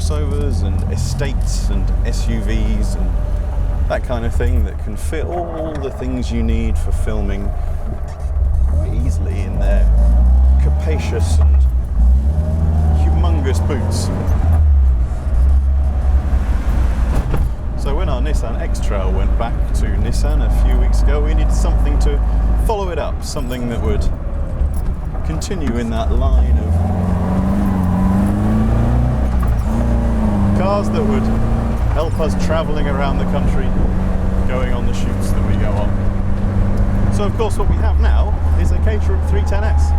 crossovers and estates and SUVs and that kind of thing that can fit all the things you need for filming quite easily in their capacious and humongous boots. So when our Nissan X-Trail went back to Nissan a few weeks ago, we needed something to follow it up, something that would continue in that line of cars that would help us travelling around the country, going on the shoots that we go on. So of course what we have now is a Caterham 310S.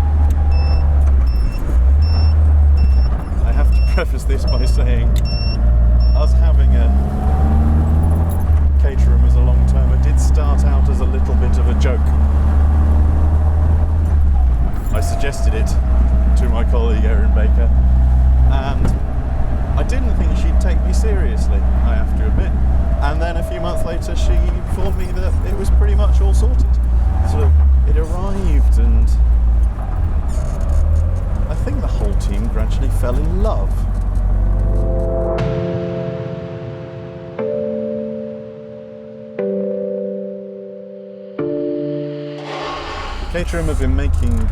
I have to preface this by saying us having a Caterham as a long-termer did start out as a little bit of a joke. I suggested it to my colleague Erin Baker, and I didn't think she'd take me seriously, I have to admit. And then a few months later she informed me that it was pretty much all sorted. So it arrived, and I think the whole team gradually fell in love. Caterham have been making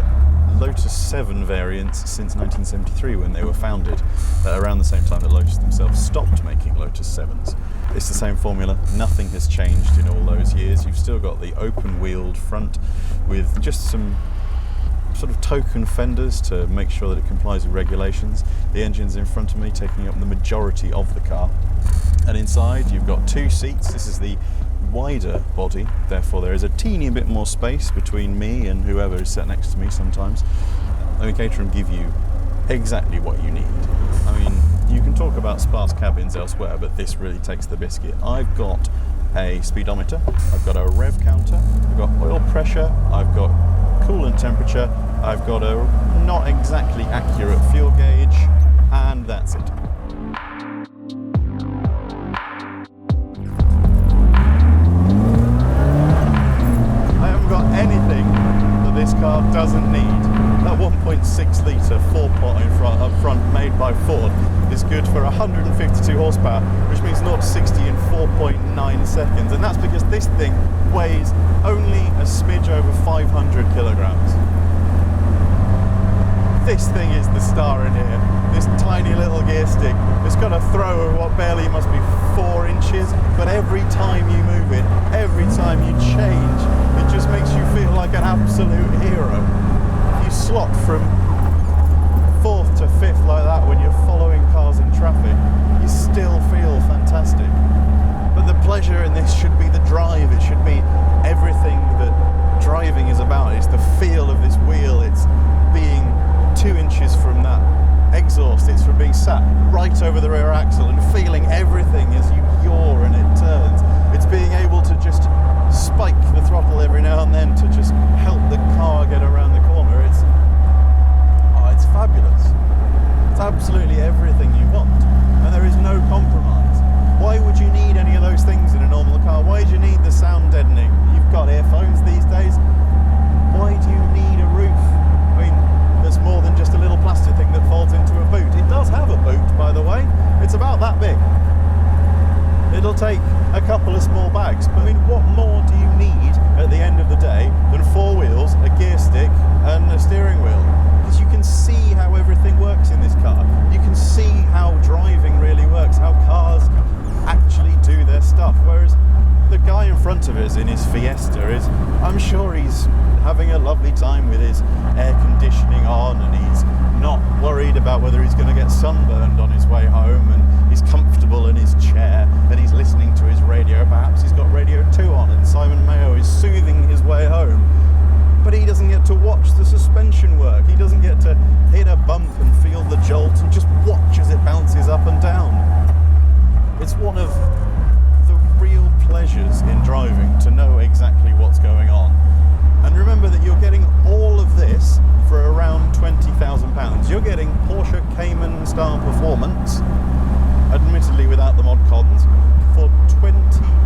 Lotus 7 variants since 1973 when they were founded, around the same time that Lotus themselves stopped making Lotus 7s. It's the same formula, nothing has changed in all those years. You've still got the open-wheeled front with just some sort of token fenders to make sure that it complies with regulations. The engine's in front of me, taking up the majority of the car. And inside you've got 2 seats. This is the wider body, therefore there is a teeny bit more space between me and whoever is sat next to me sometimes. I mean, Caterham give you exactly what you need. I mean, you can talk about sparse cabins elsewhere, but this really takes the biscuit. I've got a speedometer, I've got a rev counter, I've got oil pressure, I've got coolant temperature, I've got a not exactly accurate fuel gauge, and that's it. Anything that this car doesn't need. That 1.6 litre 4-pot up front made by Ford is good for 152 horsepower, which means 0 to 60 in 4.9 seconds, and that's because this thing weighs only a smidge over 500 kilograms. This thing is the star in here. This tiny little gear stick. It's got a throw of what barely must be 4 inches, but every time you move it, every time you change, it just makes you feel like an absolute hero. If you slot from 4th to 5th like that when you're following cars in traffic, you still feel fantastic. But the pleasure in this should be the drive. It should be everything that driving is about. It's the feel of this wheel. It's being 2 inches from that exhaust. It's from being sat right over the rear axle and feeling everything as you yaw and it turns. It's being able to just spike the throttle every now and then to just help the car get around the corner. It's fabulous. It's absolutely everything you want, and there is no compromise. Why would you need any of those things in a normal car? Why do you need the sound deadening? You've got earphones these days. Why do you need a roof? I mean, there's more than just a little plastic thing that folds into a boot. It does have a boot, by the way. It's about that big. It'll take a couple of small bags. But I mean, what more do you need at the end of the day than 4 wheels, a gear stick, and a steering wheel? Because you can see how everything works in this car. You can see how driving really works, how cars actually do their stuff. Whereas the guy in front of us in his Fiesta is, I'm sure he's having a lovely time with his air conditioning on, and he's not worried about whether he's going to get sunburned on his way home, and he's comfortable in his chair, and he's listening to his radio. Perhaps he's got Radio 2 on, and Simon Mayo is soothing his way home. But he doesn't get to watch the suspension work. He doesn't get to hit a bump and feel the jolt and just watch as it bounces up and down. It's one of the real pleasures in driving to know exactly what's going on. And remember that you're getting all of this for around £20,000. You're getting Porsche Cayman style performance, admittedly without the mod cons, for £20,000.